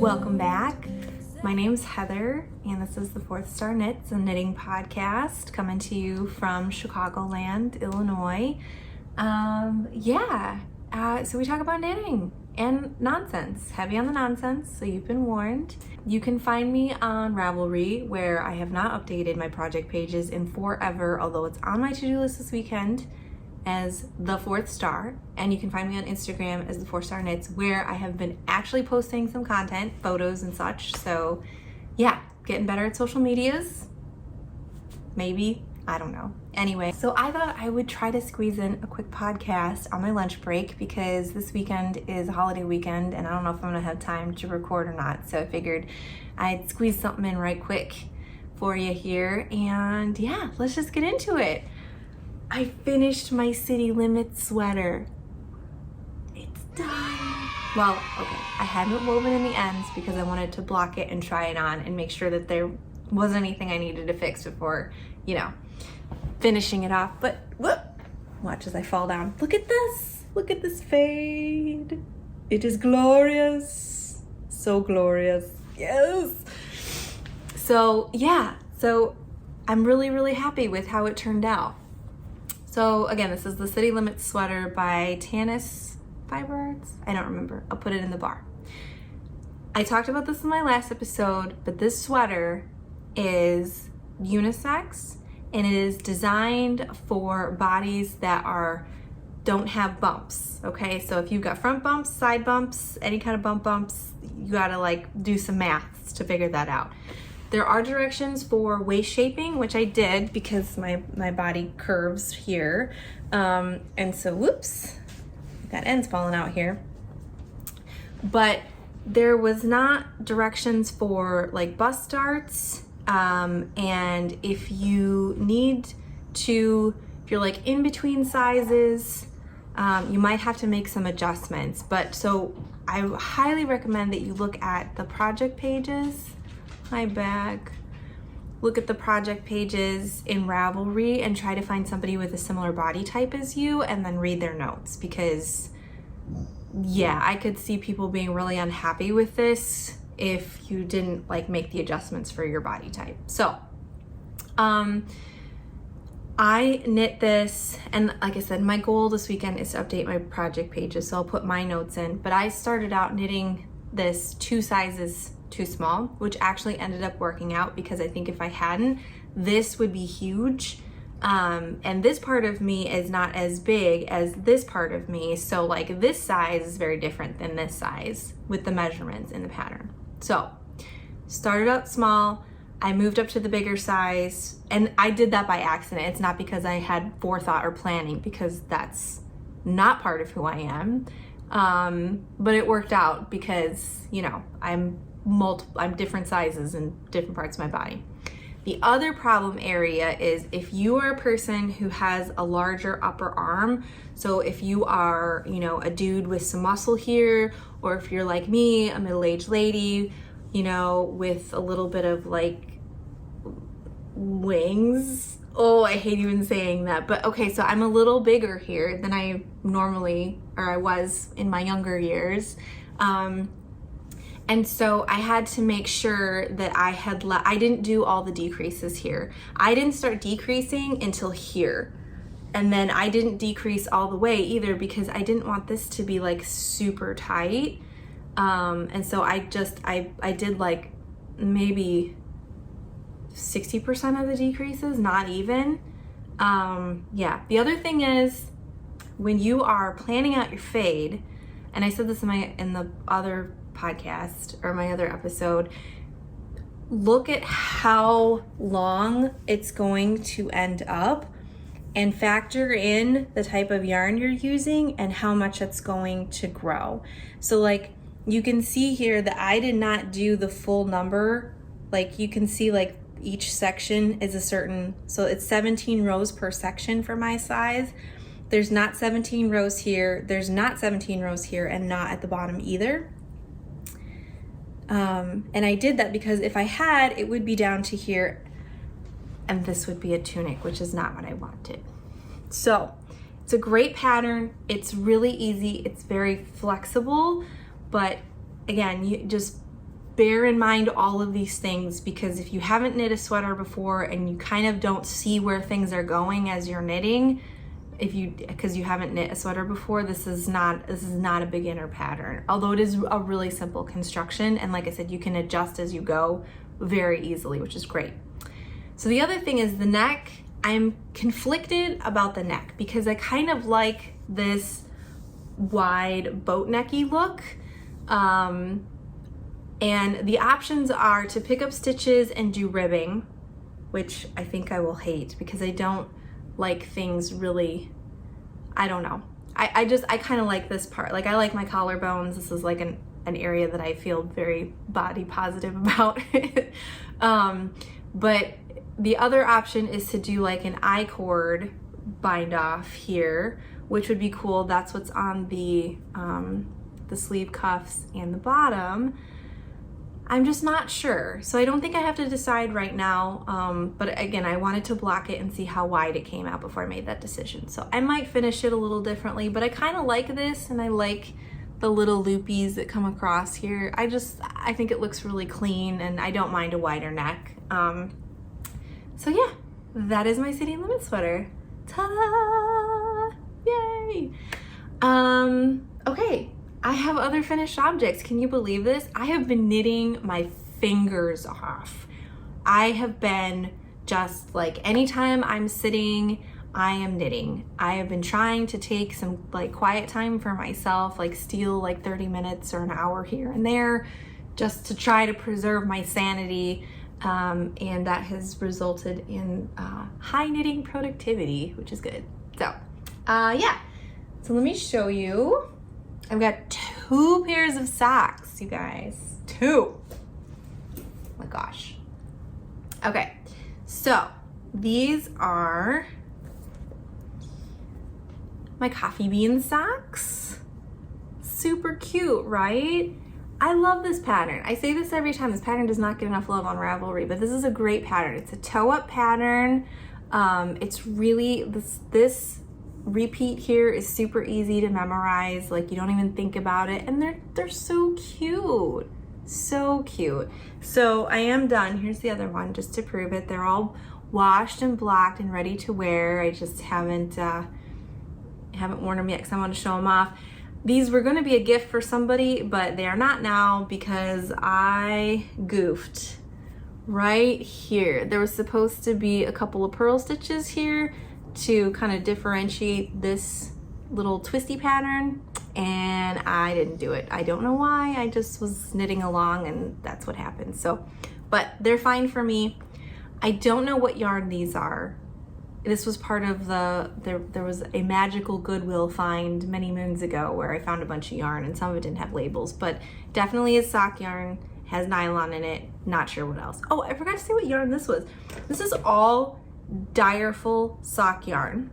Welcome back. My name's Heather, and this is the Fourth Star Knits, a knitting podcast coming to you from Chicagoland, Illinois. So we talk about knitting and nonsense, heavy on the nonsense, so you've been warned. You can find me on Ralvery, where I have not updated my project pages in forever, although it's on my to-do list this weekend, as the Fourth Star. And you can find me on Instagram as the Fourth Star Knits, where I have been actually posting some content, photos and such. So yeah, getting better at social medias, maybe, I don't know. Anyway, so I thought I would try to squeeze in a quick podcast on my lunch break, because this weekend is a holiday weekend and I don't know if I'm gonna have time to record or not. So I figured I'd squeeze something in right quick for you here, and yeah, let's just get into it. I finished my City Limits sweater. It's done. Well, okay, I hadn't woven in the ends because I wanted to block it and try it on and make sure that there wasn't anything I needed to fix before, finishing it off. But whoop, watch as I fall down. Look at this. Look at this fade. It is glorious. So glorious. Yes. So yeah, so I'm really, really happy with how it turned out. So again, this is the City Limits sweater by Tanis Fibers. I don't remember. I'll put it in the bar. I talked about this in my last episode, but this sweater is unisex and it is designed for bodies that don't have bumps. Okay, so if you've got front bumps, side bumps, any kind of bumps, you gotta do some maths to figure that out. There are directions for waist shaping, which I did because my body curves here. And so, whoops, got ends falling out here. But there was not directions for bust darts. And if you need to, if you're in between sizes, you might have to make some adjustments. But so I highly recommend that you look at the project pages. My bag. Look at the project pages in Ralvery and try to find somebody with a similar body type as you and then read their notes, because yeah, I could see people being really unhappy with this if you didn't make the adjustments for your body type. So I knit this, and like I said, my goal this weekend is to update my project pages, so I'll put my notes in, but I started out knitting this 2 sizes too small, which actually ended up working out, because I think if I hadn't, this would be huge. And this part of me is not as big as this part of me. So this size is very different than this size with the measurements in the pattern. So started out small, I moved up to the bigger size, and I did that by accident. It's not because I had forethought or planning, because that's not part of who I am. But it worked out because, I'm different sizes in different parts of my body. The other problem area is if you are a person who has a larger upper arm, so if you are, a dude with some muscle here, or if you're like me, a middle-aged lady, with a little bit of wings. Oh, I hate even saying that, but okay, so I'm a little bigger here than I was in my younger years. And so I had to make sure that I didn't do all the decreases here. I didn't start decreasing until here. And then I didn't decrease all the way either, because I didn't want this to be super tight. And so I did maybe 60% of the decreases, not even. Yeah, the other thing is when you are planning out your fade, and I said this in the other podcast or my other episode, look at how long it's going to end up and factor in the type of yarn you're using and how much it's going to grow. So you can see here that I did not do the full number. You can see each section is a certain, so it's 17 rows per section for my size. There's not 17 rows here, there's not 17 rows here, and not at the bottom either. And I did that because if I had, it would be down to here, and this would be a tunic, which is not what I wanted. So it's a great pattern. It's really easy. It's very flexible, but again, you just bear in mind all of these things, because if you haven't knit a sweater before and you kind of don't see where things are going as you're knitting, because you haven't knit a sweater before, this is not a beginner pattern, although it is a really simple construction, and like I said, you can adjust as you go very easily, which is great. So the other thing is the neck. I'm conflicted about the neck because I kind of like this wide boat necky look, and the options are to pick up stitches and do ribbing, which I think I will hate because I don't like things really, I don't know. I kind of like this part. Like, I like my collarbones. This is like an area that I feel very body positive about. But the other option is to do like an I-cord bind off here, which would be cool. That's what's on the sleeve cuffs and the bottom. I'm just not sure. So I don't think I have to decide right now. But again, I wanted to block it and see how wide it came out before I made that decision. So I might finish it a little differently, but I kind of like this, and I like the little loopies that come across here. I think it looks really clean, and I don't mind a wider neck. So yeah, that is my city limit sweater. Ta-da! Yay! Okay, I have other finished objects. Can you believe this? I have been knitting my fingers off. I have been just like, anytime I'm sitting, I am knitting. I have been trying to take some like quiet time for myself, like steal like 30 minutes or an hour here and there, just to try to preserve my sanity. And that has resulted in high knitting productivity, which is good. So yeah, so let me show you. I've got 2 pairs of socks, you guys. 2. Oh my gosh. Okay, so these are my coffee bean socks. Super cute, right? I love this pattern. I say this every time. This pattern does not get enough love on Ravelry, but this is a great pattern. It's a toe-up pattern. It's really, this repeat here is super easy to memorize. Like, you don't even think about it, and they're so cute. So cute. So I am done. Here's the other one just to prove it. They're all washed and blocked and ready to wear. I just haven't worn them yet because I want to show them off. These were going to be a gift for somebody, but they are not now because I goofed right here. There was supposed to be a couple of purl stitches here to kind of differentiate this little twisty pattern, and I didn't do it. I don't know why. I just was knitting along and that's what happened. So, but they're fine for me. I don't know what yarn these are. This was part of there was a magical Goodwill find many moons ago where I found a bunch of yarn, and some of it didn't have labels, but definitely is sock yarn, has nylon in it, not sure what else. Oh, I forgot to say what yarn this was. This is all Direful sock yarn.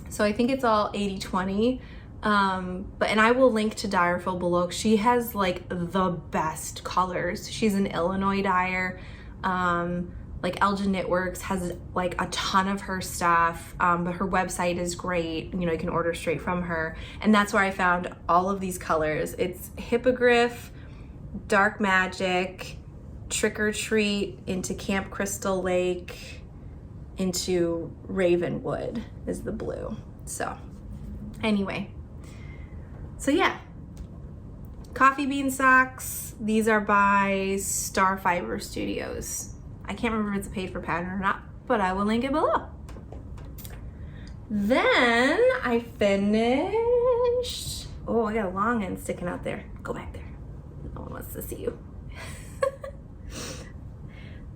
So I think it's all 80/20. And I will link to Direful below. She has like the best colors. She's an Illinois dyer. Like Elgin Knitworks has like a ton of her stuff, but her website is great. You know, you can order straight from her. And that's where I found all of these colors. It's Hippogriff, Dark Magic, Trick or Treat, into Camp Crystal Lake, into Ravenwood is the blue. So anyway, so yeah, coffee bean socks. These are by Star Fiber Studios. I can't remember if it's a paid for pattern or not, but I will link it below. Then I finished, oh, I got a long end sticking out there. Go back there. No one wants to see you.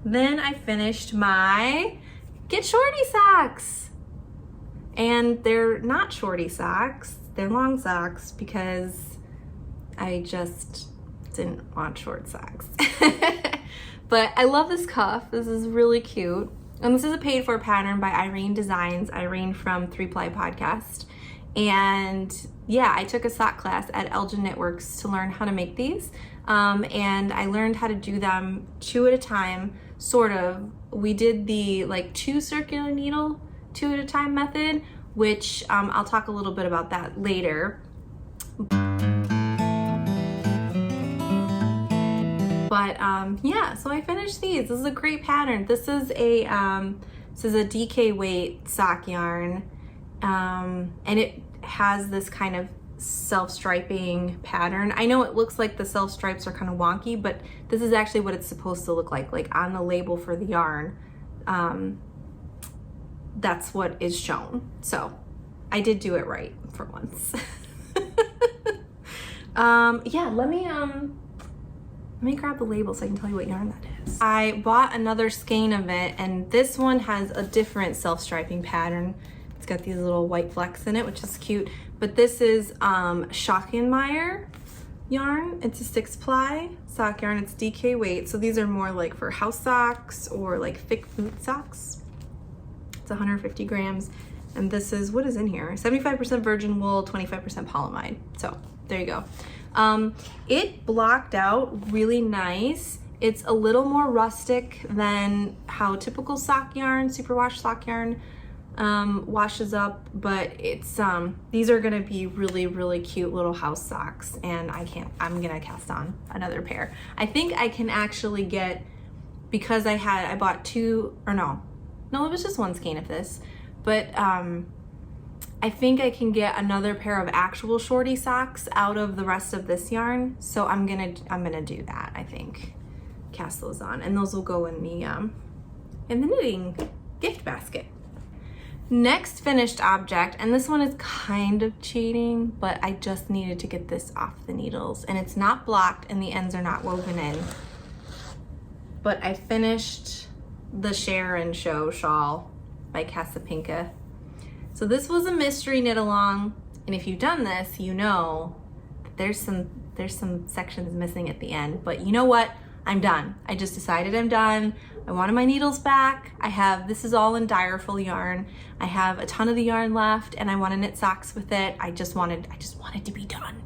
Then I finished my Get Shorty socks. And they're not shorty socks, they're long socks because I just didn't want short socks. But I love this cuff. This is really cute. And this is a paid for pattern by Irene Designs, Irene from 3-Ply Podcast. And yeah, I took a sock class at Elgin Knitworks to learn how to make these. And I learned how to do them 2 at a time, sort of. We did the like 2 circular needle, 2 at a time method, which I'll talk a little bit about that later. But yeah, so I finished these. This is a great pattern. This is a DK weight sock yarn, and it has this kind of self-striping pattern. I know it looks like the self stripes are kind of wonky, but this is actually what it's supposed to look like on the label for the yarn. That's what is shown. So I did do it right for once. Yeah, let me grab the label so I can tell you what yarn that is. I bought another skein of it, and this one has a different self-striping pattern. It's got these little white flecks in it, which is cute. But this is Schockenmeyer yarn. It's a 6-ply sock yarn. It's DK weight, so these are more like for house socks or like thick boot socks. It's 150 grams, and this is, what is in here? 75% virgin wool, 25% polyamide. So there you go. It blocked out really nice. It's a little more rustic than how typical sock yarn, superwash sock yarn, washes up, but it's these are gonna be really cute little house socks, and I'm gonna cast on another pair. I think I can actually get, because I bought two, or no, it was just one skein of this, but I think I can get another pair of actual shorty socks out of the rest of this yarn, so I'm gonna do that. I think cast those on, and those will go in the knitting gift basket. Next finished object, and this one is kind of cheating, but I just needed to get this off the needles, and it's not blocked and the ends are not woven in, but I finished the Share and Show shawl by Casapinka. So this was a mystery knit along, and if you've done this, you know that there's some sections missing at the end, but you know what? I'm done. I just decided I'm done. I wanted my needles back. This is all in Direful yarn. I have a ton of the yarn left, and I want to knit socks with it. I just wanted to be done.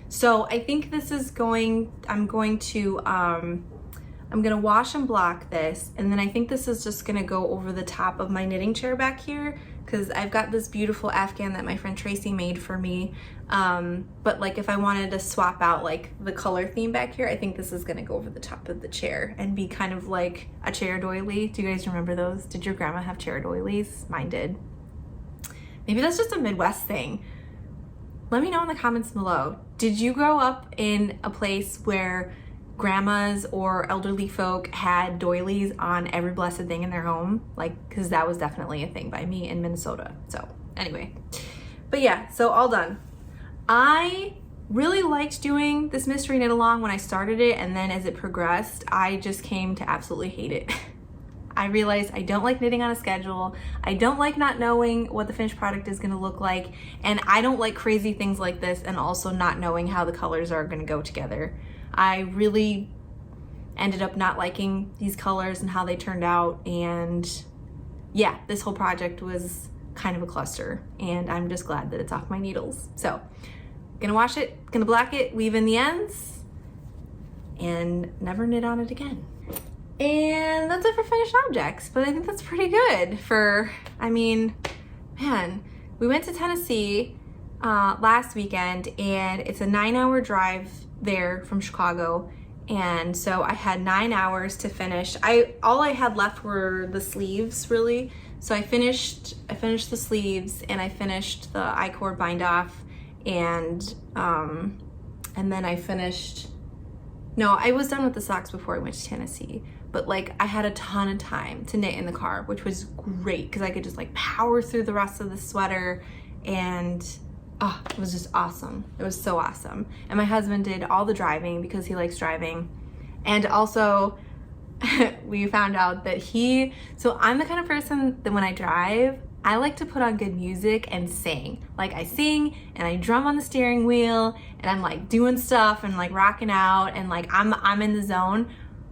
So I think this is I'm gonna wash and block this, and then I think this is just gonna go over the top of my knitting chair back here, because I've got this beautiful Afghan that my friend Tracy made for me. But like if I wanted to swap out like the color theme back here, I think this is gonna go over the top of the chair and be kind of like a chair doily. Do you guys remember those? Did your grandma have chair doilies? Mine did. Maybe that's just a Midwest thing. Let me know in the comments below. Did you grow up in a place where grandmas or elderly folk had doilies on every blessed thing in their home? Like, because that was definitely a thing by me in Minnesota. So anyway, but yeah, so all done. I really liked doing this mystery knit along when I started it, and then as it progressed, I just came to absolutely hate it. I realized I don't like knitting on a schedule. I don't like not knowing what the finished product is gonna look like, and I don't like crazy things like this and also not knowing how the colors are gonna go together. I really ended up not liking these colors and how they turned out, and yeah, this whole project was kind of a cluster, and I'm just glad that it's off my needles. So, gonna wash it, gonna black it, weave in the ends, and never knit on it again. And that's it for finished objects, but I think that's pretty good for, I mean, man, we went to Tennessee last weekend, and it's a 9-hour drive there from Chicago, and so I had 9 hours to finish. All I had left were the sleeves, really. So I finished the sleeves, and I finished the I-cord bind off, and then I finished. No, I was done with the socks before I went to Tennessee, but like I had a ton of time to knit in the car, which was great because I could just like power through the rest of the sweater, and oh, it was just awesome. It was so awesome. And my husband did all the driving because he likes driving. And also we found out that so I'm the kind of person that when I drive, I like to put on good music and sing. Like I sing and I drum on the steering wheel, and I'm like doing stuff and like rocking out, and like I'm in the zone.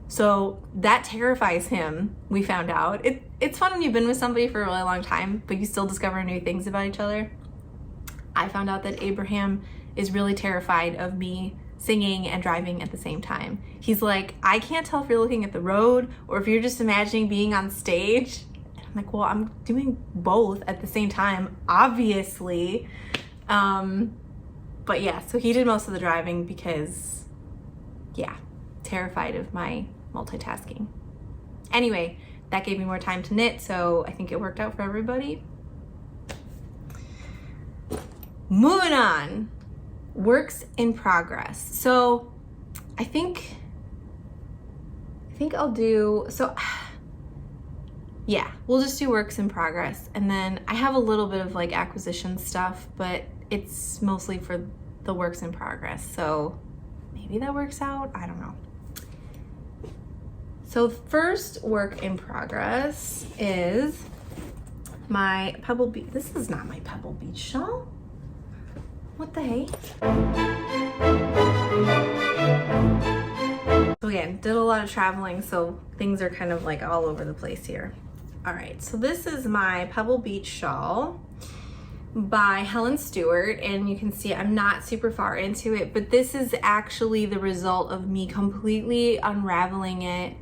So that terrifies him, we found out. It's fun when you've been with somebody for a really long time, but you still discover new things about each other. I found out that Abraham is really terrified of me singing and driving at the same time. He's like, I can't tell if you're looking at the road or if you're just imagining being on stage. And I'm like, well, I'm doing both at the same time, obviously. But yeah, so he did most of the driving because, yeah, terrified of my multitasking. Anyway, that gave me more time to knit, so I think it worked out for everybody. Moving on, works in progress. So I think I'll do, so yeah, we'll just do works in progress. And then I have a little bit of like acquisition stuff, but it's mostly for the works in progress. So maybe that works out, I don't know. So first work in progress is my Pebble Beach. This is not my Pebble Beach shawl. What the hey? So again, did a lot of traveling, so things are kind of like all over the place here. All right, so this is my Pebble Beach shawl by Helen Stewart, and you can see I'm not super far into it, but this is actually the result of me completely unraveling it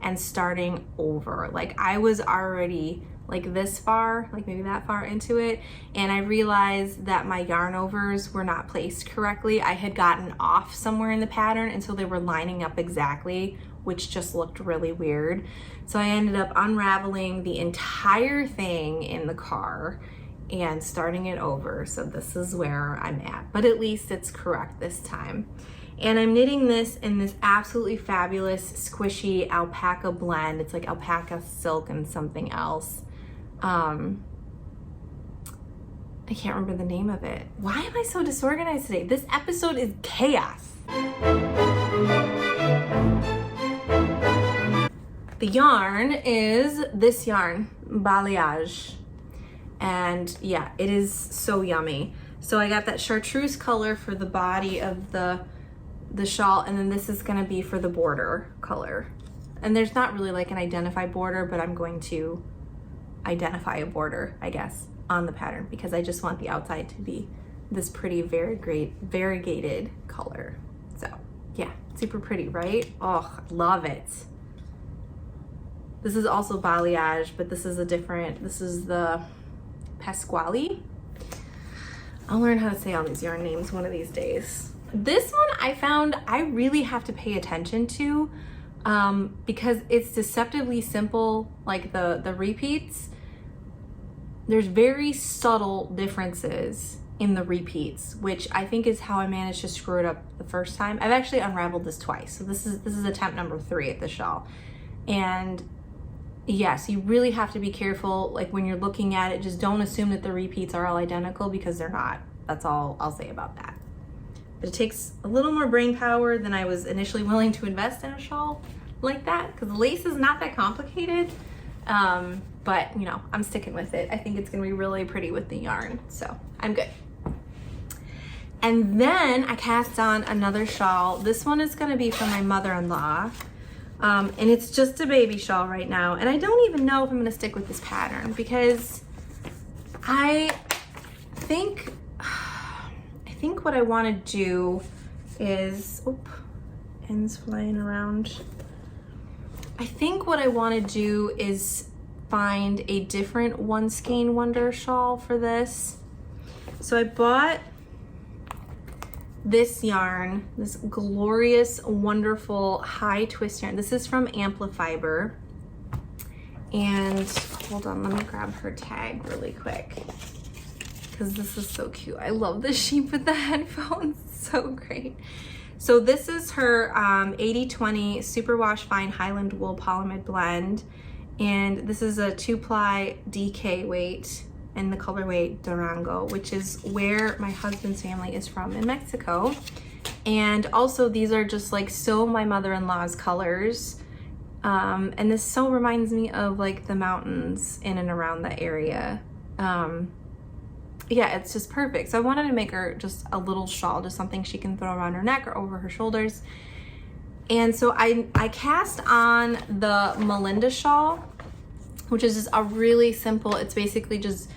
and starting over. Like I was already like this far, like maybe that far into it, and I realized that my yarn overs were not placed correctly. I had gotten off somewhere in the pattern until they were lining up exactly, which just looked really weird. So I ended up unraveling the entire thing in the car and starting it over. So this is where I'm at, but at least it's correct this time. And I'm knitting this in this absolutely fabulous squishy alpaca blend. It's like alpaca, silk, and something else. I can't remember the name of it. Why am I so disorganized today? This episode is chaos. The yarn is this yarn, balayage. And yeah, it is so yummy. So I got that chartreuse color for the body of the shawl, and then this is gonna be for the border color. And there's not really like an identified border, but I'm going to identify a border, I guess, on the pattern because I just want the outside to be this pretty variegated color. So yeah, super pretty, right? Oh, I love it. This is also balayage, but this is this is the Pasquale. I'll learn how to say all these yarn names one of these days. This one I found I really have to pay attention to because it's deceptively simple, like the repeats. There's very subtle differences in the repeats, which I think is how I managed to screw it up the first time. I've actually unraveled this twice. So this is attempt number 3 at the shawl. And yes, you really have to be careful, like when you're looking at it, just don't assume that the repeats are all identical because they're not. That's all I'll say about that. But it takes a little more brain power than I was initially willing to invest in a shawl like that, because the lace is not that complicated. But you know, I'm sticking with it. I think it's gonna be really pretty with the yarn, so I'm good. And then I cast on another shawl. This one is gonna be for my mother-in-law. And it's just a baby shawl right now. And I don't even know if I'm gonna stick with this pattern because I think what I wanna do is, ends flying around. I think what I wanna do is find a different One Skein Wonder shawl for this. So I bought this yarn, this glorious, wonderful high twist yarn. This is from Amplifiber. And hold on, let me grab her tag really quick because this is so cute. I love the sheep with the headphones, so great. So this is her 80/20 Superwash Fine Highland Wool Polyamide Blend. And this is a 2-ply DK weight in the colorway Durango, which is where my husband's family is from in Mexico. And also these are just like so my mother-in-law's colors. And this so reminds me of like the mountains in and around the area. Yeah, it's just perfect. So I wanted to make her just a little shawl, just something she can throw around her neck or over her shoulders. And so I cast on the Melinda shawl, which is just a really simple, it's basically just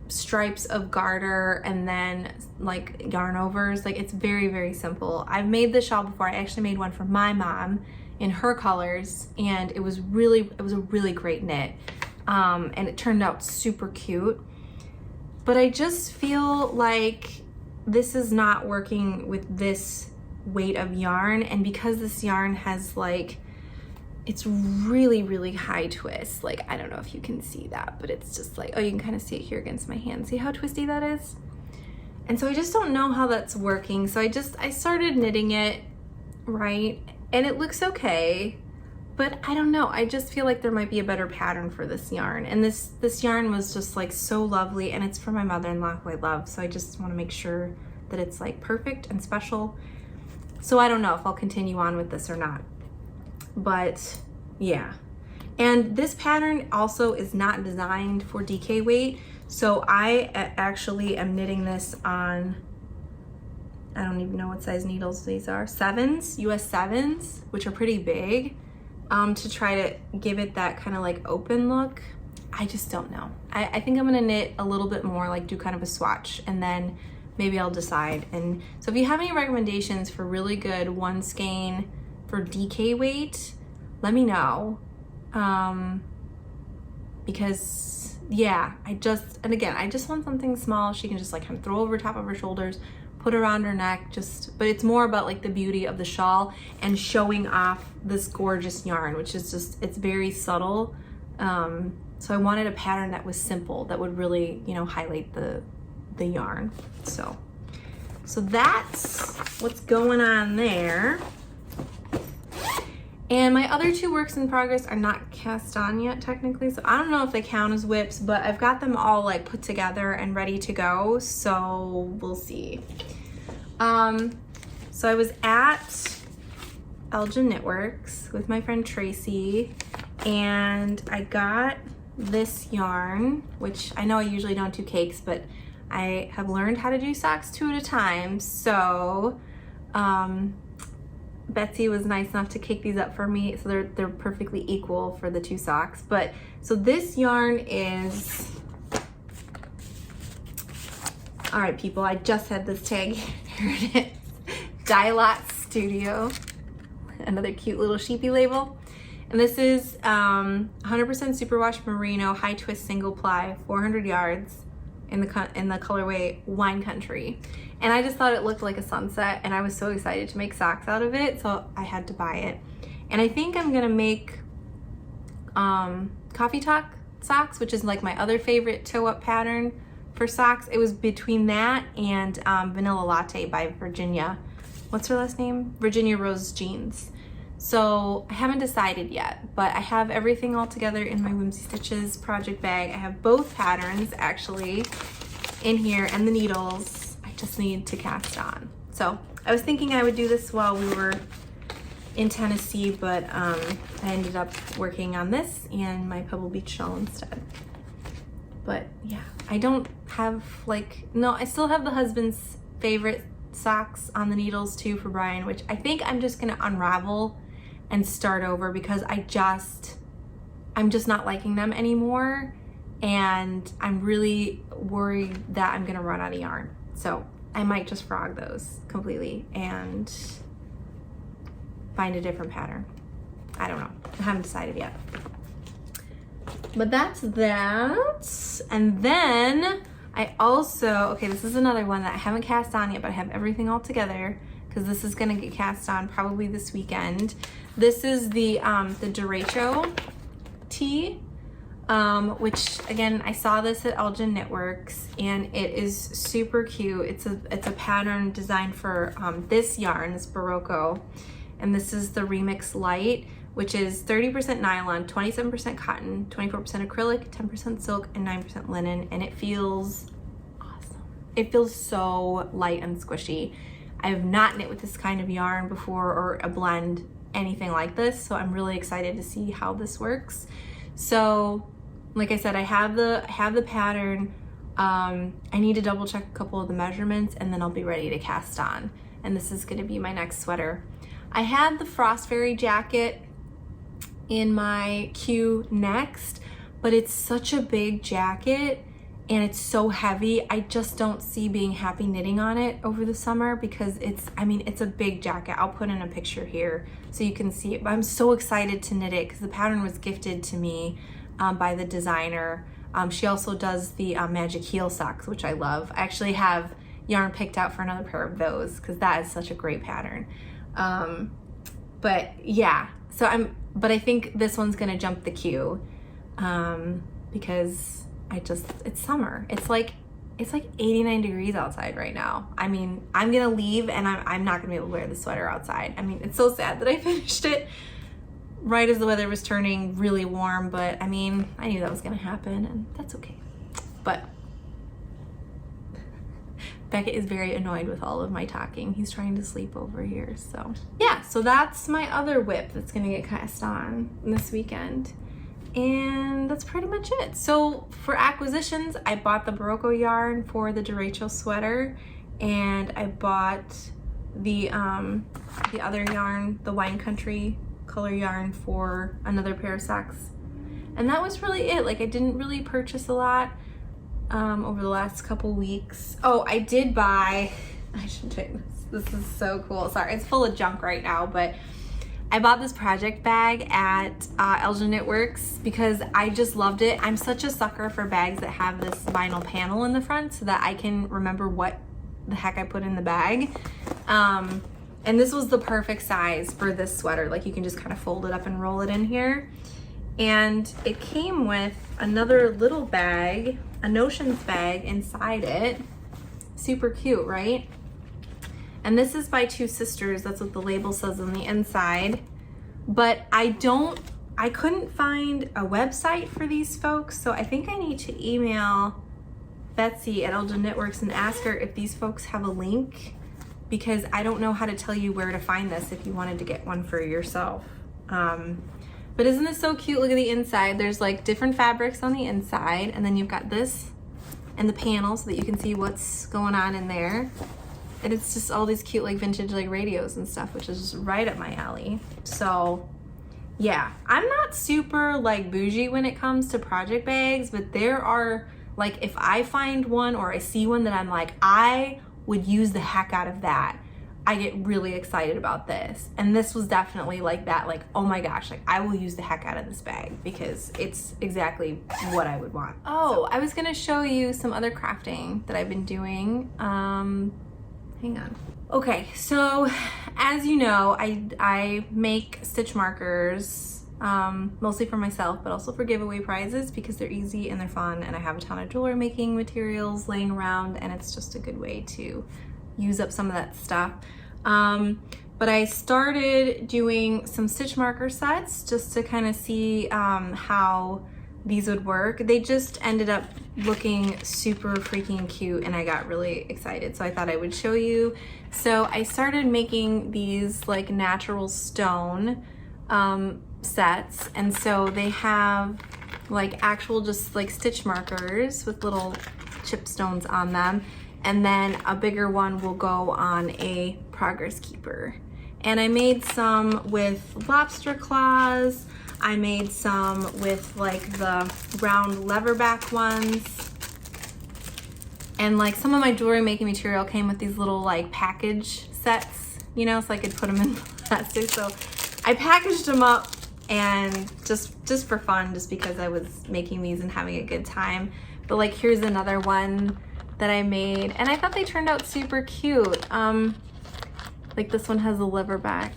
stripes of garter and then like yarn overs. Like it's very, very simple. I've made this shawl before. I actually made one for my mom in her colors, and it was a really great knit. And it turned out super cute. But I just feel like this is not working with this weight of yarn, and because this yarn has like, it's really, really high twist. Like, I don't know if you can see that, but it's just like, oh, you can kind of see it here against my hand. See how twisty that is? And so I just don't know how that's working. So I started knitting it, right? And it looks okay, but I don't know. I just feel like there might be a better pattern for this yarn. And this yarn was just like so lovely, and it's for my mother-in-law who I love. So I just want to make sure that it's like perfect and special. So I don't know if I'll continue on with this or not, but yeah. And this pattern also is not designed for DK weight. So I actually am knitting this on, I don't even know what size needles these are, 7s, US 7s, which are pretty big, to try to give it that kind of like open look. I just don't know. I think I'm gonna knit a little bit more, like do kind of a swatch, and then maybe I'll decide. And so if you have any recommendations for really good one skein for DK weight, let me know. Because yeah, I just want something small she can just like kind of throw over top of her shoulders, put around her neck, but it's more about like the beauty of the shawl and showing off this gorgeous yarn, which is just, it's very subtle. So I wanted a pattern that was simple, that would really, you know, highlight the yarn. So that's what's going on there. And my other 2 works in progress are not cast on yet technically, so I don't know if they count as whips, but I've got them all like put together and ready to go, so we'll see. So I was at Elgin Knitworks with my friend Tracy, and I got this yarn, which I know I usually don't do cakes, but I have learned how to do socks 2 at a time, so Betsy was nice enough to cake these up for me, so they're perfectly equal for the 2 socks. But so this yarn is, all right people, I just had this tag. Here it is, Dialot Studio, another cute little sheepy label. And this is 100% superwash merino high twist single ply, 400 yards in the colorway Wine Country. And I just thought it looked like a sunset, and I was so excited to make socks out of it, so I had to buy it. And I think I'm gonna make Coffee Talk socks, which is like my other favorite toe-up pattern for socks. It was between that and Vanilla Latte by Virginia. What's her last name? Virginia Rose Jeans. So I haven't decided yet, but I have everything all together in my Whimsy Stitches project bag. I have both patterns actually in here and the needles. Just need to cast on. So I was thinking I would do this while we were in Tennessee, but I ended up working on this and my Pebble Beach shawl instead. But yeah, I don't have like, no, I still have the husband's favorite socks on the needles too for Brian, which I think I'm just gonna unravel and start over because I'm just not liking them anymore, and I'm really worried that I'm gonna run out of yarn. So I might just frog those completely and find a different pattern. I don't know. I haven't decided yet. But that's that. And then I also, okay, this is another one that I haven't cast on yet, but I have everything all together because this is gonna get cast on probably this weekend. This is the derecho tee. Which again, I saw this at Elgin Knitworks, and it is super cute. It's a pattern designed for this yarn, this Barocco, and this is the Remix Light, which is 30% nylon, 27% cotton, 24% acrylic, 10% silk, and 9% linen, and it feels awesome. It feels so light and squishy. I have not knit with this kind of yarn before, or a blend, anything like this, so I'm really excited to see how this works. So like I said, I have the pattern. I need to double check a couple of the measurements, and then I'll be ready to cast on. And this is gonna be my next sweater. I had the Frost Fairy jacket in my queue next, but it's such a big jacket and it's so heavy. I just don't see being happy knitting on it over the summer because it's a big jacket. I'll put in a picture here so you can see it. But I'm so excited to knit it because the pattern was gifted to me by the designer. She also does the magic heel socks, which I love. I actually have yarn picked out for another pair of those because that is such a great pattern. But yeah, so but I think this one's gonna jump the queue because it's summer. It's like 89 degrees outside right now. I mean, I'm gonna leave and I'm not gonna be able to wear the sweater outside. I mean, it's so sad that I finished it right as the weather was turning really warm, but I mean, I knew that was gonna happen and that's okay. But Beckett is very annoyed with all of my talking. He's trying to sleep over here, so. Yeah, so that's my other whip that's gonna get cast on this weekend. And that's pretty much it. So for acquisitions, I bought the Barocco yarn for the derecho sweater, and I bought the other yarn, the Wine Country color yarn, for another pair of socks. And that was really it. Like, I didn't really purchase a lot over the last couple weeks. Oh, I did buy, I should take this. This is so cool. Sorry, it's full of junk right now, but I bought this project bag at Elgin Knitworks because I just loved it. I'm such a sucker for bags that have this vinyl panel in the front so that I can remember what the heck I put in the bag. And this was the perfect size for this sweater. Like, you can just kind of fold it up and roll it in here. And it came with another little bag, a Notions bag inside it. Super cute, right? And this is by Two Sisters. That's what the label says on the inside. But I couldn't find a website for these folks, so I think I need to email Betsy at Elgin Knitworks and ask her if these folks have a link, because I don't know how to tell you where to find this if you wanted to get one for yourself. But isn't this so cute? Look at the inside. There's like different fabrics on the inside, and then you've got this and the panel so that you can see what's going on in there. And it's just all these cute like vintage like radios and stuff, which is right up my alley. So yeah, I'm not super like bougie when it comes to project bags, but there are, like, if I find one or I see one that I'm like, I would use the heck out of that, I get really excited about this. And this was definitely like that, like, oh my gosh, like, I will use the heck out of this bag because it's exactly what I would want. Oh, I was gonna show you some other crafting that I've been doing. Hang on. Okay, so as you know, I make stitch markers, mostly for myself, but also for giveaway prizes because they're easy and they're fun, and I have a ton of jewelry making materials laying around, and it's just a good way to use up some of that stuff. But I started doing some stitch marker sets just to kind of see how these would work. They just ended up looking super freaking cute, and I got really excited, so I thought I would show you. So I started making these like natural stone sets, and so they have like actual just like stitch markers with little chip stones on them, and then a bigger one will go on a progress keeper. And I made some with lobster claws. I made some with like the round leverback ones. And like some of my jewelry making material came with these little like package sets, you know, so I could put them in plastic. So I packaged them up, and just for fun, just because I was making these and having a good time. But like, here's another one that I made, and I thought they turned out super cute. Like this one has a leverback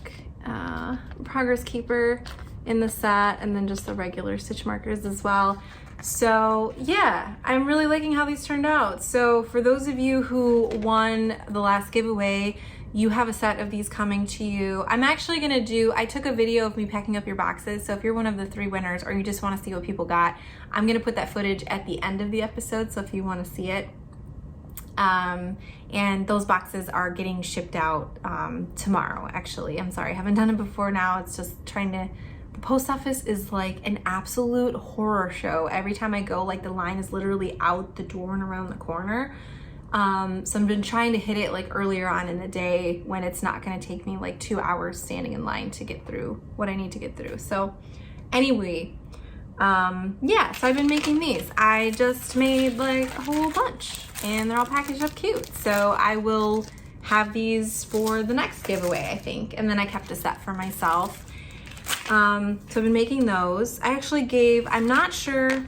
progress keeper in the set, and then just the regular stitch markers as well. So yeah, I'm really liking how these turned out. So for those of you who won the last giveaway, you have a set of these coming to you. I'm actually gonna I took a video of me packing up your boxes, so if you're one of the 3 winners or you just wanna see what people got, I'm gonna put that footage at the end of the episode, so if you wanna see it. And those boxes are getting shipped out tomorrow, actually. I'm sorry, I haven't done it before now. It's just the post office is like an absolute horror show. Every time I go, like the line is literally out the door and around the corner. So I've been trying to hit it like earlier on in the day when it's not gonna take me like 2 hours standing in line to get through what I need to get through. So anyway, yeah, so I've been making these. I just made like a whole bunch, and they're all packaged up cute. So I will have these for the next giveaway, I think. And then I kept a set for myself. So I've been making those. I actually I'm not sure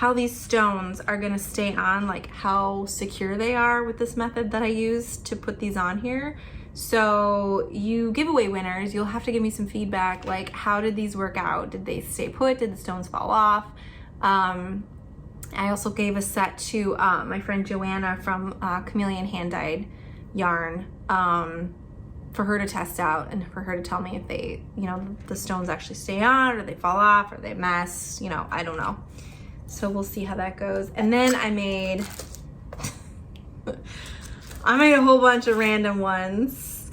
how these stones are gonna stay on, like how secure they are with this method that I use to put these on here. So you giveaway winners, you'll have to give me some feedback, like how did these work out? Did they stay put? Did the stones fall off? I also gave a set to my friend Joanna from Chameleon Hand Dyed Yarn for her to test out and for her to tell me if they, you know, the stones actually stay on or they fall off or they mess, you know, I don't know. So we'll see how that goes. And then I made a whole bunch of random ones.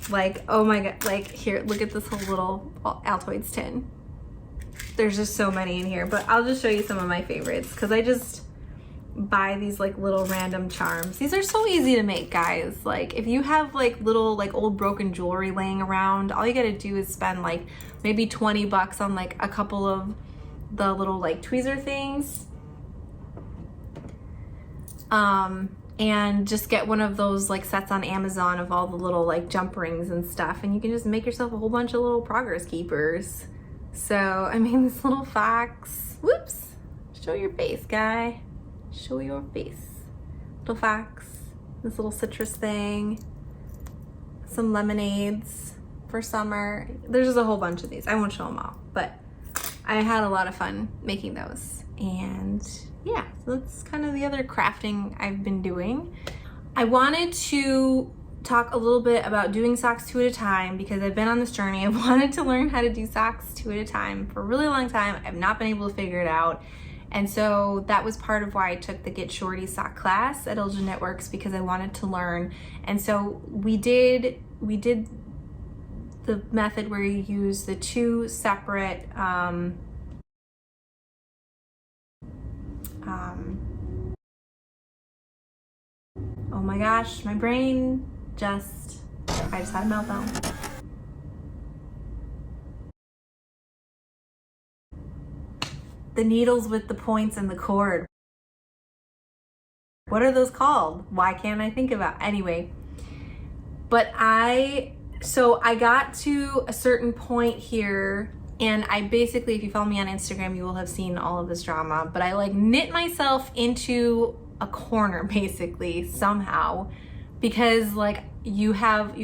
Like, oh my God, like here, look at this whole little Altoids tin. There's just so many in here, but I'll just show you some of my favorites because I just buy these like little random charms. These are so easy to make, guys. Like if you have like little like old broken jewelry laying around, all you gotta do is spend like maybe 20 bucks on like a couple of the little like tweezer things. And just get one of those like sets on Amazon of all the little like jump rings and stuff, and you can just make yourself a whole bunch of little progress keepers. So I made this little fox. Whoops, show your face, guy. Show your face. Little fox, this little citrus thing, some lemonades for summer. There's just a whole bunch of these. I won't show them all, but I had a lot of fun making those. And yeah, so that's kind of the other crafting I've been doing. I wanted to talk a little bit about doing socks 2 at a time because I've been on this journey. I wanted to learn how to do socks 2 at a time for a really long time. I've not been able to figure it out. And so that was part of why I took the Get Shorty sock class at Ilja Knitworks, because I wanted to learn. And so we did the method where you use the 2 separate oh my gosh, my brain I just had a meltdown. The needles with the points and the cord. What are those called? Why can't I think about? Anyway, but so I got to a certain point here, and I basically, if you follow me on Instagram, you will have seen all of this drama, but I like knit myself into a corner basically somehow, because like you have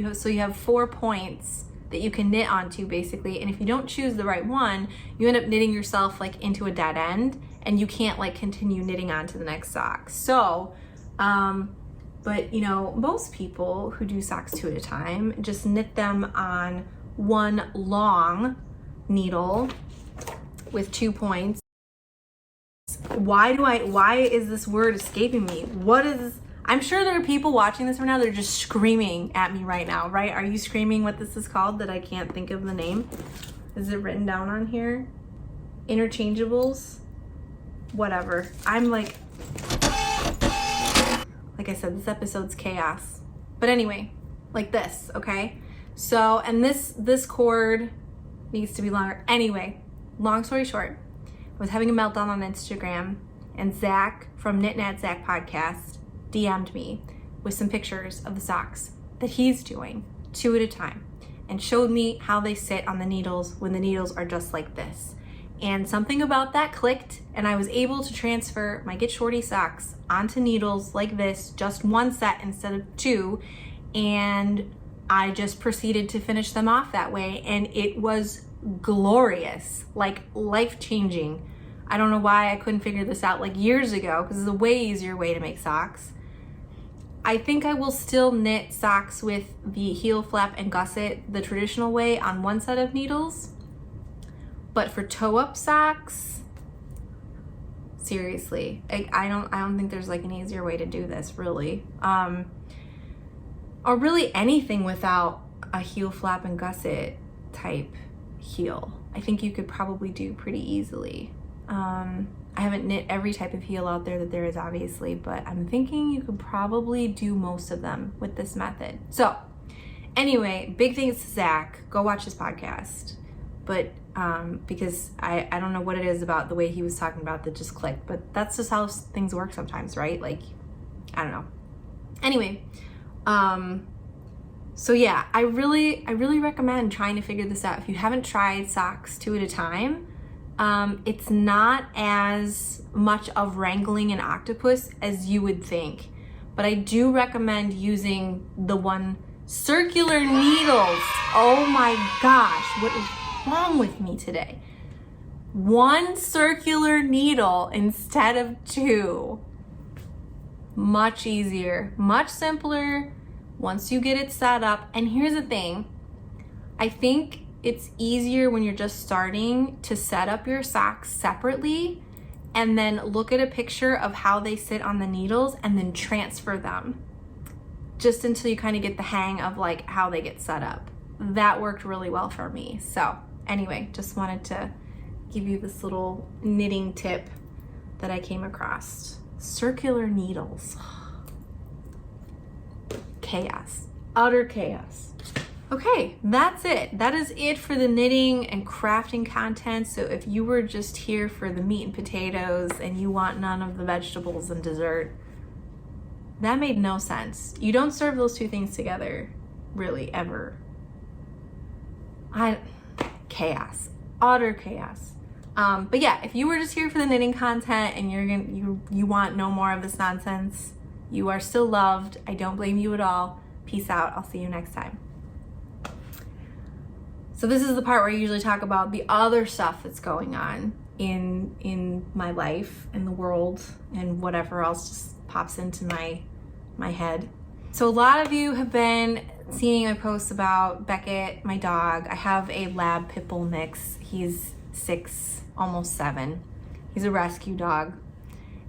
4 points that you can knit onto basically, and if you don't choose the right one, you end up knitting yourself like into a dead end, and you can't like continue knitting onto the next sock. So but you know, most people who do socks 2 at a time just knit them on one long needle with 2 points. Why is this word escaping me? I'm sure there are people watching this right now that are just screaming at me right now, right? Are you screaming what this is called that I can't think of the name? Is it written down on here? Interchangeables? Whatever. I'm like I said, this episode's chaos. But anyway, like this, okay? So, and this cord needs to be longer. Anyway, long story short, I was having a meltdown on Instagram, and Zach from Knit Nat Zach podcast DM'd me with some pictures of the socks that he's doing 2 at a time, and showed me how they sit on the needles when the needles are just like this. And something about that clicked, and I was able to transfer my Get Shorty socks onto needles like this, just 1 set instead of 2, and I just proceeded to finish them off that way, and it was glorious, like life-changing. I don't know why I couldn't figure this out like years ago, because it's a way easier way to make socks. I think I will still knit socks with the heel flap and gusset the traditional way on 1 set of needles, but for toe-up socks, seriously, I don't think there's like an easier way to do this, really. Or really anything without a heel flap and gusset type heel. I think you could probably do pretty easily. I haven't knit every type of heel out there that there is, obviously, but I'm thinking you could probably do most of them with this method. So anyway, big thanks to Zach. Go watch his podcast. But because I don't know what it is about the way he was talking about that just clicked, but that's just how things work sometimes, right? Like, I don't know. Anyway, so yeah, I really recommend trying to figure this out. If you haven't tried socks 2 at a time, It's not as much of wrangling an octopus as you would think, but I do recommend using the one circular needles. Oh my gosh, what is wrong with me today? One circular needle instead of two. Much easier, much simpler once you get it set up. And here's the thing, I think it's easier when you're just starting to set up your socks separately and then look at a picture of how they sit on the needles and then transfer them just until you kind of get the hang of like how they get set up. That worked really well for me. So anyway, just wanted to give you this little knitting tip that I came across. Circular needles. Chaos, utter chaos. Okay, that's it. That is it for the knitting and crafting content. So if you were just here for the meat and potatoes and you want none of the vegetables and dessert, that made no sense. You don't serve those two things together, really, ever. Chaos, utter chaos. But yeah, if you were just here for the knitting content and you want no more of this nonsense, you are still loved. I don't blame you at all. Peace out. I'll see you next time. So this is the part where I usually talk about the other stuff that's going on in my life, in the world, and whatever else just pops into my head. So a lot of you have been seeing my posts about Beckett, my dog. I have a lab pit bull mix. He's 6, almost 7. He's a rescue dog.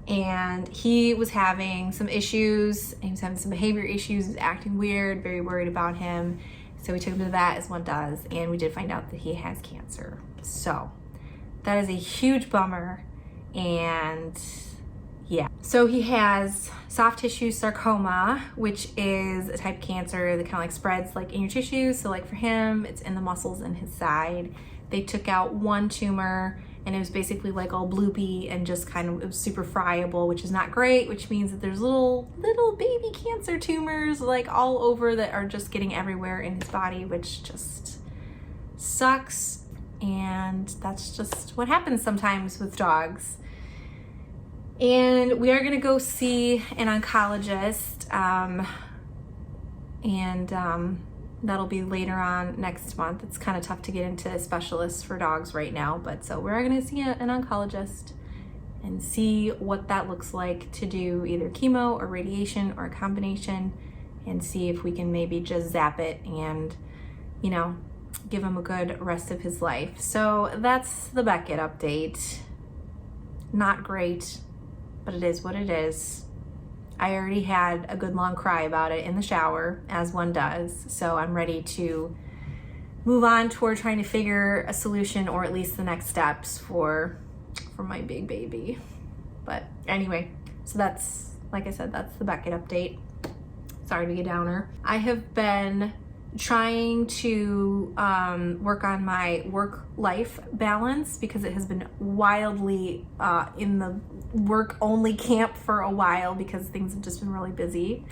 And he was having some issues. He was having some behavior issues. He was acting weird, very worried about him. So we took him to the vet, as one does, and we did find out that he has cancer. So that is a huge bummer. And yeah, so he has soft tissue sarcoma, which is a type of cancer that kind of like spreads like in your tissues. So like for him, it's in the muscles in his side. They took out one tumor and it was basically like all bloopy and just kind of, it was super friable, which is not great, which means that there's little baby cancer tumors like all over that are just getting everywhere in his body, which just sucks. And that's just what happens sometimes with dogs. And we are gonna go see an oncologist, that'll be later on next month. It's kind of tough to get into specialists for dogs right now, but so we're gonna see an oncologist and see what that looks like to do either chemo or radiation or a combination, and see if we can maybe just zap it and, you know, give him a good rest of his life. So that's the Beckett update. Not great, but it is what it is. I already had a good long cry about it in the shower, as one does. So I'm ready to move on toward trying to figure a solution, or at least the next steps for my big baby. But anyway, so that's, like I said, that's the Beckett update. Sorry to be a downer. I have been trying to work on my work-life balance because it has been wildly in the work-only camp for a while because things have just been really busy.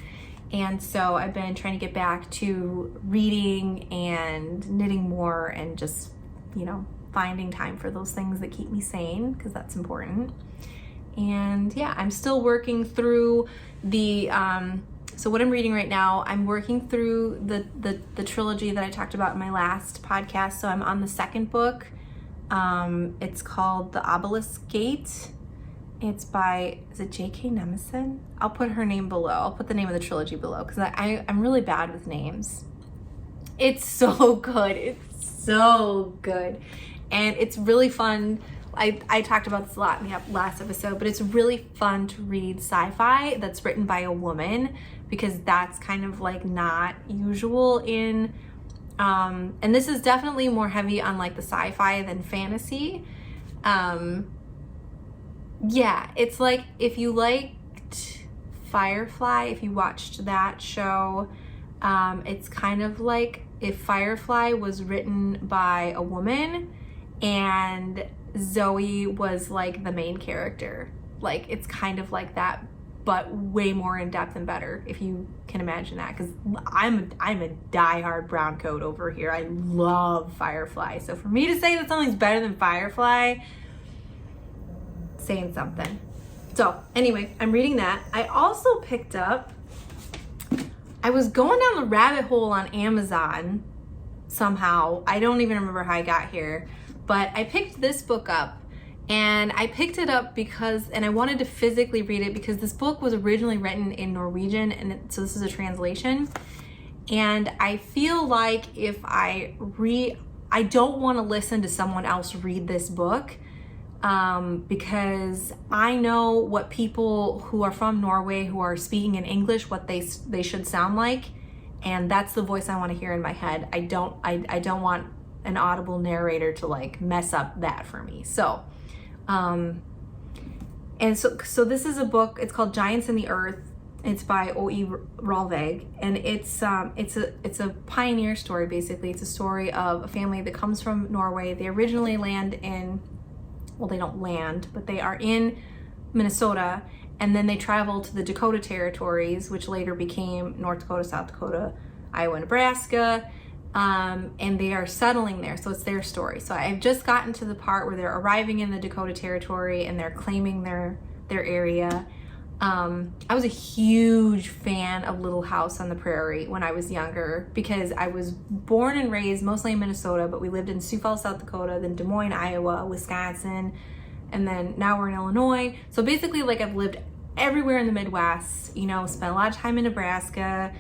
And so I've been trying to get back to reading and knitting more and just, you know, finding time for those things that keep me sane, because that's important. And yeah, I'm still working through the so what I'm reading right now, I'm working through the trilogy that I talked about in my last podcast. So I'm on the second book. It's called The Obelisk Gate. It's by, is it J.K. Jemisin? I'll put her name below. I'll put the name of the trilogy below because I'm really bad with names. It's so good. It's so good. And it's really fun. I talked about this a lot in the last episode, but it's really fun to read sci-fi that's written by a woman, because that's kind of like not usual in, and this is definitely more heavy on like the sci-fi than fantasy. Yeah, it's like if you liked Firefly, if you watched that show, it's kind of like if Firefly was written by a woman and Zoe was like the main character. Like it's kind of like that, but way more in depth and better, if you can imagine that, because I'm a diehard brown coat over here. I love Firefly. So for me to say that something's better than Firefly, saying something. So anyway, I'm reading that. I also picked up, I was going down the rabbit hole on Amazon somehow. I don't even remember how I got here, but I picked this book up, and I picked it up because, and I wanted to physically read it because this book was originally written in Norwegian, and so this is a translation. And I feel like if I don't want to listen to someone else read this book, because I know what people who are from Norway who are speaking in English, what they should sound like, and that's the voice I want to hear in my head. I don't want an audible narrator to like mess up that for me. So, and so this is a book. It's called Giants in the Earth. It's by Rølvaag, and it's a pioneer story. Basically, it's a story of a family that comes from Norway. They originally land in, well, they don't land, but they are in Minnesota, and then they travel to the Dakota territories, which later became North Dakota, South Dakota, Iowa, Nebraska, and they are settling there. So it's their story. So I've just gotten to the part where they're arriving in the Dakota territory and they're claiming their area. I was a huge fan of Little House on the Prairie when I was younger, because I was born and raised mostly in Minnesota, but we lived in Sioux Falls, South Dakota, then Des Moines, Iowa, Wisconsin, and then now we're in Illinois. So basically, like, I've lived everywhere in the Midwest, you know, spent a lot of time in Nebraska.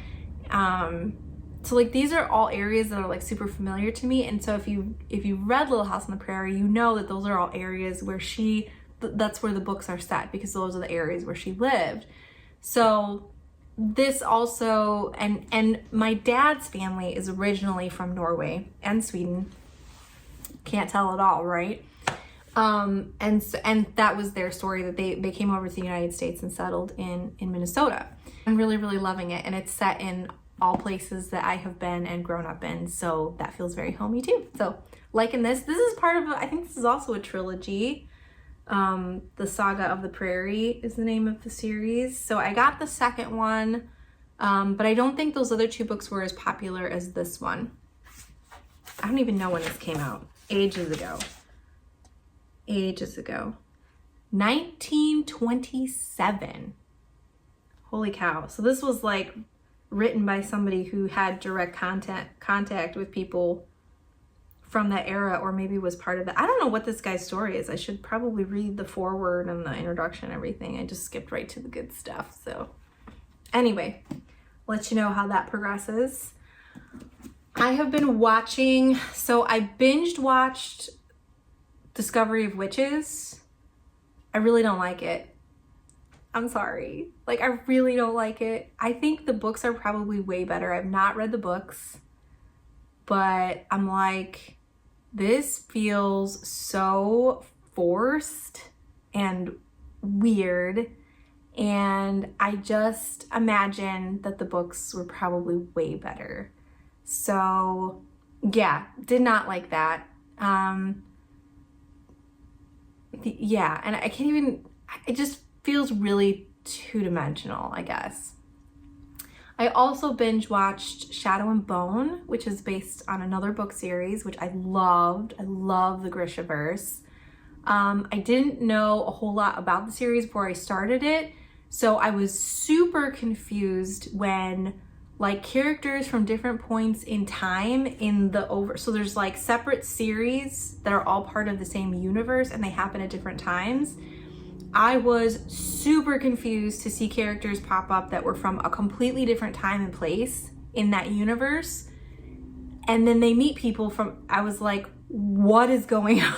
So like these are all areas that are like super familiar to me. And so if you read Little House on the Prairie, you know that those are all areas where that's where the books are set, because those are the areas where she lived. So this also, and my dad's family is originally from Norway and Sweden. Can't tell at all, right? And that was their story, that they came over to the United States and settled in Minnesota. I'm really, really loving it. And it's set in all places that I have been and grown up in. So that feels very homey too. So liking this. This is part of, I think this is also a trilogy. The Saga of the Prairie is the name of the series. So I got the second one, but I don't think those other two books were as popular as this one. I don't even know when this came out. Ages ago. 1927. Holy cow. So this was like written by somebody who had direct contact with people from that era, or maybe was part of it. I don't know what this guy's story is. I should probably read the foreword and the introduction and everything. I just skipped right to the good stuff. So anyway, let you know how that progresses. I have been watching, so I binged watched Discovery of Witches. I really don't like it. I'm sorry. Like, I really don't like it. I think the books are probably way better. I've not read the books, but I'm like, this feels so forced and weird. And I just imagine that the books were probably way better. So yeah, did not like that. Yeah, and I can't even, it just feels really two-dimensional, I guess. I also binge watched Shadow and Bone, which is based on another book series, which I loved. I love the Grishaverse. I didn't know a whole lot about the series before I started it, so I was super confused when like characters from different points in time in the so there's like separate series that are all part of the same universe and they happen at different times. I was super confused to see characters pop up that were from a completely different time and place in that universe. And then they meet people from, I was like, what is going on?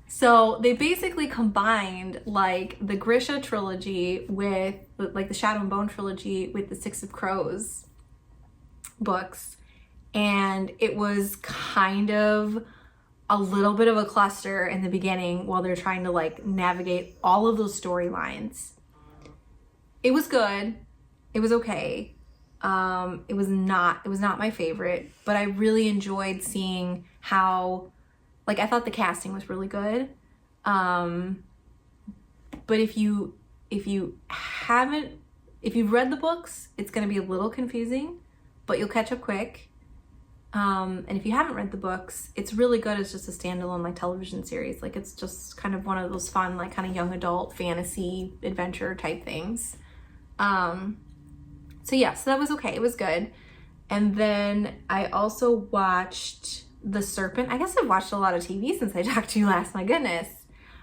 So they basically combined like the Grisha trilogy with like the Shadow and Bone trilogy with the Six of Crows books. And it was kind of a little bit of a cluster in the beginning while they're trying to like navigate all of those storylines. It was good. It was okay. It was not my favorite, but I really enjoyed seeing how, like, I thought the casting was really good. But if you've read the books, it's going to be a little confusing, but you'll catch up quick. And if you haven't read the books, it's really good as just a standalone like television series. Like it's just kind of one of those fun, like kind of young adult fantasy adventure type things. So yeah, so that was okay. It was good. And then I also watched The Serpent. I guess I've watched a lot of TV since I talked to you last. My goodness.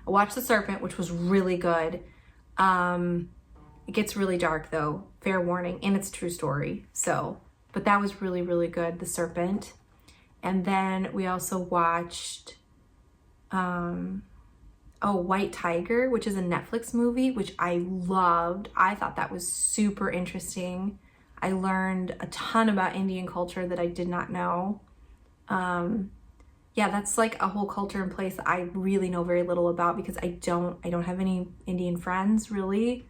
I watched The Serpent, which was really good. It gets really dark though, fair warning, and it's a true story. So, but that was really, really good, The Serpent. And then we also watched White Tiger, which is a Netflix movie, which I loved. I thought that was super interesting. I learned a ton about Indian culture that I did not know. Yeah, that's like a whole culture in place that I really know very little about because I don't have any Indian friends really.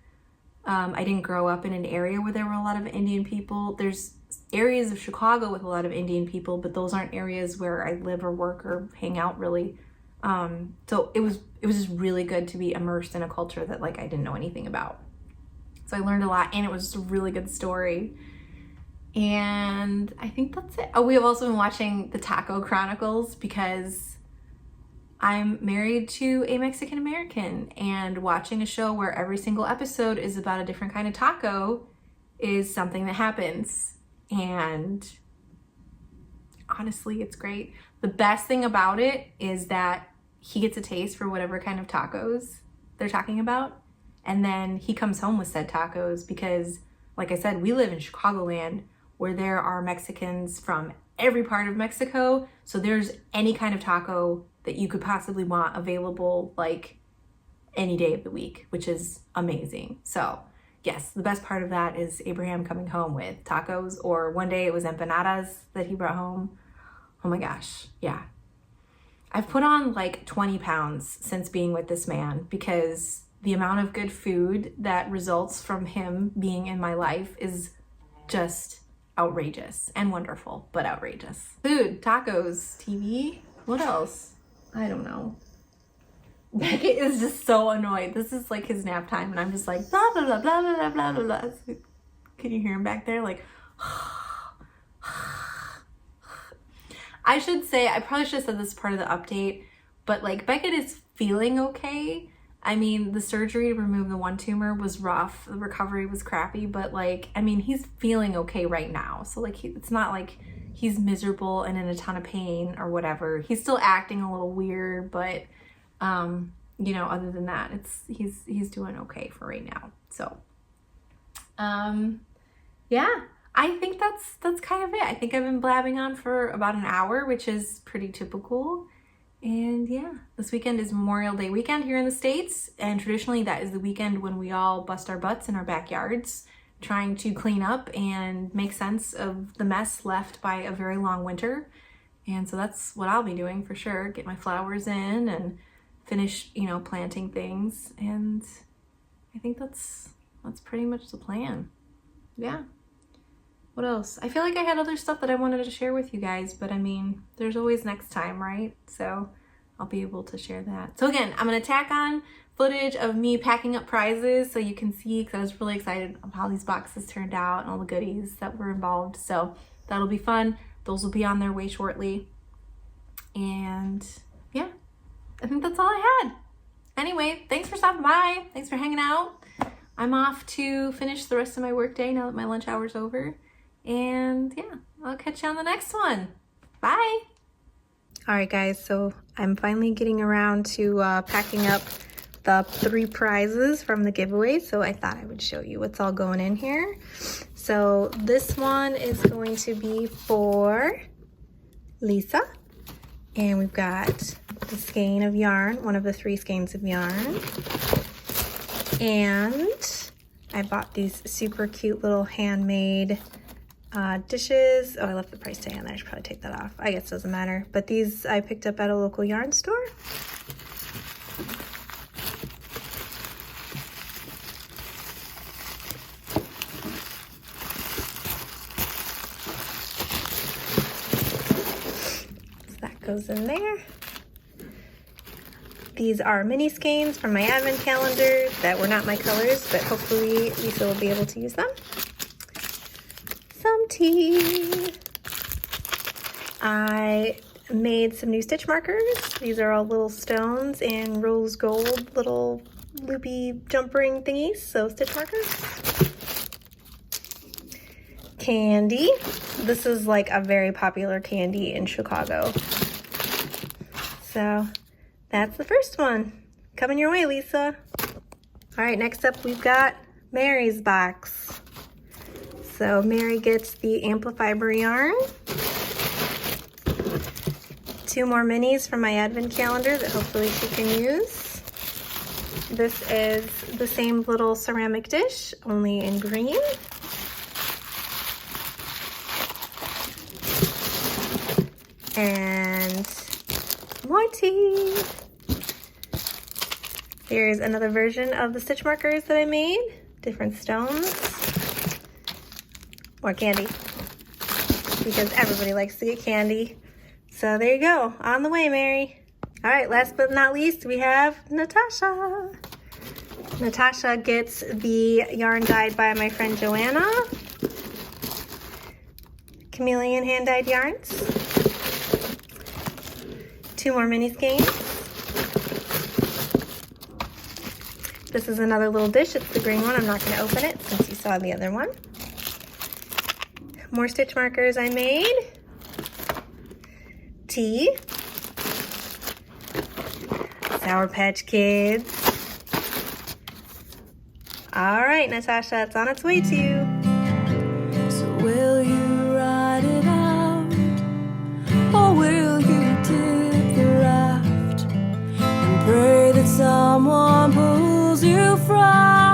I didn't grow up in an area where there were a lot of Indian people. There's areas of Chicago with a lot of Indian people, but those aren't areas where I live or work or hang out really. So it was just really good to be immersed in a culture that like I didn't know anything about. So I learned a lot, and it was just a really good story. And I think that's it. Oh, we have also been watching the Taco Chronicles because I'm married to a Mexican American, and watching a show where every single episode is about a different kind of taco is something that happens. And honestly, it's great. The best thing about it is that he gets a taste for whatever kind of tacos they're talking about. And then he comes home with said tacos because, like I said, we live in Chicagoland where there are Mexicans from every part of Mexico. So there's any kind of taco that you could possibly want available like any day of the week, which is amazing. So yes, the best part of that is Abraham coming home with tacos, or one day it was empanadas that he brought home. Oh my gosh, yeah. I've put on like 20 pounds since being with this man because the amount of good food that results from him being in my life is just outrageous and wonderful, but outrageous. Food, tacos, TV, what else? I don't know. Beckett is just so annoyed. This is like his nap time, and I'm just like, blah, blah, blah, blah, blah, blah, blah, blah. Can you hear him back there? Like, I should say, I probably should have said this part of the update, but like Beckett is feeling okay. I mean, the surgery to remove the one tumor was rough. The recovery was crappy, but like, I mean, he's feeling okay right now. So like, it's not like he's miserable and in a ton of pain or whatever. He's still acting a little weird, but you know, other than that, he's doing okay for right now. So, yeah, I think that's kind of it. I think I've been blabbing on for about an hour, which is pretty typical. And yeah, this weekend is Memorial Day weekend here in the States. And traditionally that is the weekend when we all bust our butts in our backyards, trying to clean up and make sense of the mess left by a very long winter. And so that's what I'll be doing for sure. Get my flowers in and finish, you know, planting things. And I think that's pretty much the plan. Yeah. What else? I feel like I had other stuff that I wanted to share with you guys, but I mean, there's always next time, right? So I'll be able to share that. So again, I'm going to tack on footage of me packing up prizes so you can see, because I was really excited of how these boxes turned out and all the goodies that were involved. So that'll be fun. Those will be on their way shortly. And yeah, I think that's all I had. Anyway, thanks for stopping by. Thanks for hanging out. I'm off to finish the rest of my workday now that my lunch hour's over. And yeah, I'll catch you on the next one. Bye. All right, guys, so I'm finally getting around to packing up the 3 prizes from the giveaway. So I thought I would show you what's all going in here. So this one is going to be for Lisa. And we've got the skein of yarn, one of the 3 skeins of yarn. And I bought these super cute little handmade dishes. Oh, I left the price tag on there. I should probably take that off. I guess it doesn't matter. But these I picked up at a local yarn store. So that goes in there. These are mini skeins from my advent calendar that were not my colors, but hopefully Lisa will be able to use them. Some tea. I made some new stitch markers. These are all little stones and rose gold little loopy jump ring thingies, so stitch markers. Candy. This is like a very popular candy in Chicago. So that's the first one. Coming your way, Lisa. All right, next up we've got Mary's box. So Mary gets the Amplifiber yarn. 2 more minis from my advent calendar that hopefully she can use. This is the same little ceramic dish, only in green. And more tea. Here's another version of the stitch markers that I made. Different stones. More candy. Because everybody likes to get candy. So there you go. On the way, Mary. All right, last but not least, we have Natasha. Natasha gets the yarn dyed by my friend Joanna. Chameleon hand-dyed yarns. 2 more mini skeins. This is another little dish. It's the green one. I'm not going to open it since you saw the other one. More stitch markers I made. Tea. Sour Patch Kids. All right, Natasha, it's on its way to you. So will you ride it out, or will you tip the raft and pray that someone pulls you from